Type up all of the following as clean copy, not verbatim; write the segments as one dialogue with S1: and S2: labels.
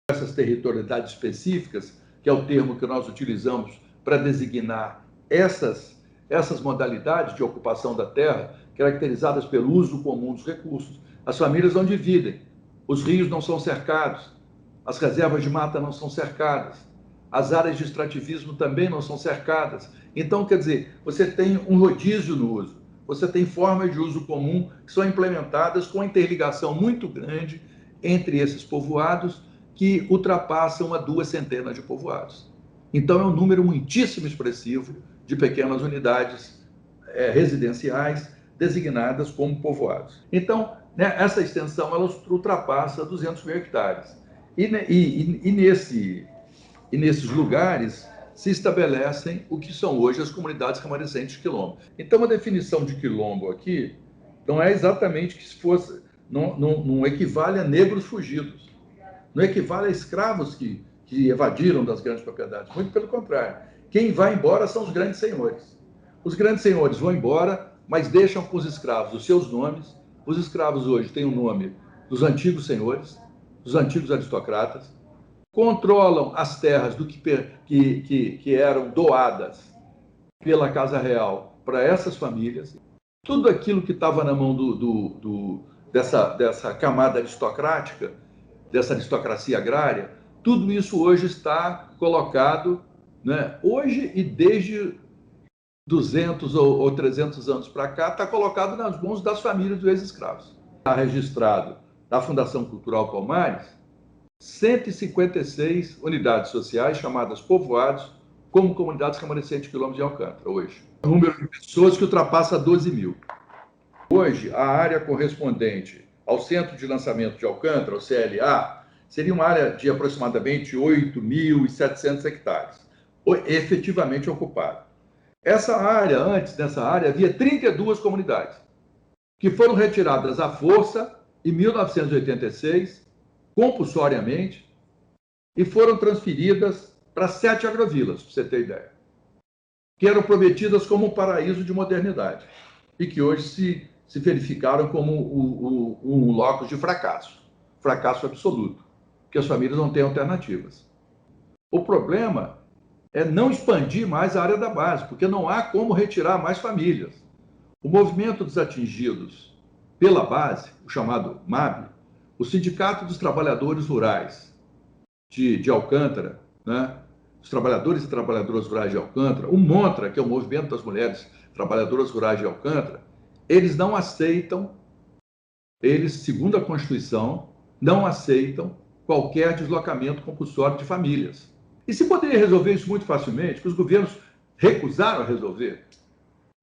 S1: essas territorialidades específicas, que é o termo que nós utilizamos para designar essas modalidades de ocupação da terra, caracterizadas pelo uso comum dos recursos. As famílias não dividem, os rios não são cercados, as reservas de mata não são cercadas, as áreas de extrativismo também não são cercadas. Então, quer dizer, você tem um rodízio no uso, você tem formas de uso comum que são implementadas com uma interligação muito grande entre esses povoados, que ultrapassam a 2 centenas de povoados. Então, é um número muitíssimo expressivo de pequenas unidades residenciais designadas como povoados. Então, né, essa extensão ela ultrapassa 200 mil hectares. E nesses lugares se estabelecem o que são hoje as comunidades remanescentes de quilombo. Então, a definição de quilombo aqui não é exatamente que se fosse, não equivale a negros fugidos, não equivale a escravos que evadiram das grandes propriedades, muito pelo contrário. Quem vai embora são os grandes senhores. Os grandes senhores vão embora, mas deixam com os escravos os seus nomes. Os escravos hoje têm o nome dos antigos senhores, dos antigos aristocratas, controlam as terras do que eram doadas pela Casa Real para essas famílias. Tudo aquilo que estava na mão dessa camada aristocrática, dessa aristocracia agrária, tudo isso hoje está colocado, né? Hoje e desde 200 ou 300 anos para cá, está colocado nas mãos das famílias dos ex-escravos. Está registrado na Fundação Cultural Palmares 156 unidades sociais chamadas povoados como comunidades remanescentes de quilômetros de Alcântara, hoje. O número de pessoas que ultrapassa 12 mil. Hoje, a área correspondente ao Centro de Lançamento de Alcântara, o CLA, seria uma área de aproximadamente 8.700 hectares, efetivamente ocupada. Essa área, antes dessa área, havia 32 comunidades, que foram retiradas à força em 1986, compulsoriamente, e foram transferidas para 7 agrovilas, para você ter ideia, que eram prometidas como um paraíso de modernidade, e que hoje se verificaram como um locus de fracasso absoluto, porque as famílias não têm alternativas. O problema é não expandir mais a área da base, porque não há como retirar mais famílias. O movimento dos atingidos pela base, o chamado MAB, o Sindicato dos Trabalhadores Rurais de Alcântara, né? Os trabalhadores e trabalhadoras rurais de Alcântara, o MONTRA, que é o Movimento das Mulheres Trabalhadoras Rurais de Alcântara, eles não aceitam, segundo a Constituição, não aceitam qualquer deslocamento compulsório de famílias. E se poderia resolver isso muito facilmente, que os governos recusaram a resolver,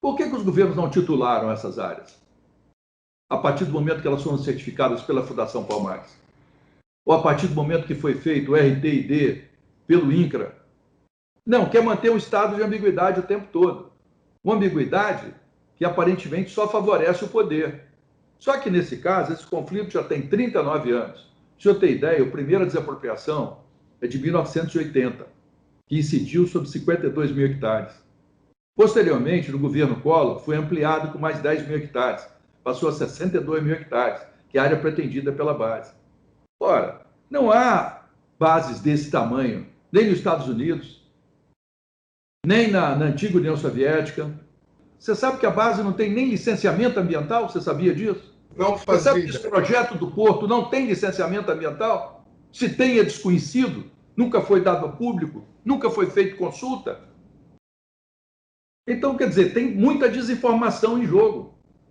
S1: por que os governos não titularam essas áreas? A partir do momento que elas foram certificadas pela Fundação Palmares? Ou a partir do momento que foi feito o RT&D pelo INCRA? Não, quer manter um estado de ambiguidade o tempo todo. Uma ambiguidade que aparentemente só favorece o poder. Só que nesse caso, esse conflito já tem 39 anos. Se eu ter ideia, a primeira desapropriação é de 1980, que incidiu sobre 52 mil hectares. Posteriormente, no governo Collor, foi ampliado com mais 10 mil hectares, passou a 62 mil hectares, que é a área pretendida pela base. Ora, não há bases desse tamanho, nem nos Estados Unidos, nem na antiga União Soviética. Você sabe que a base não tem nem licenciamento ambiental? Você sabia disso?
S2: Não fazia.
S1: Você sabe que esse projeto do Porto não tem licenciamento ambiental? Se tem, é desconhecido, nunca foi dado a público, nunca foi feita consulta. Então, quer dizer, tem muita desinformação em jogo.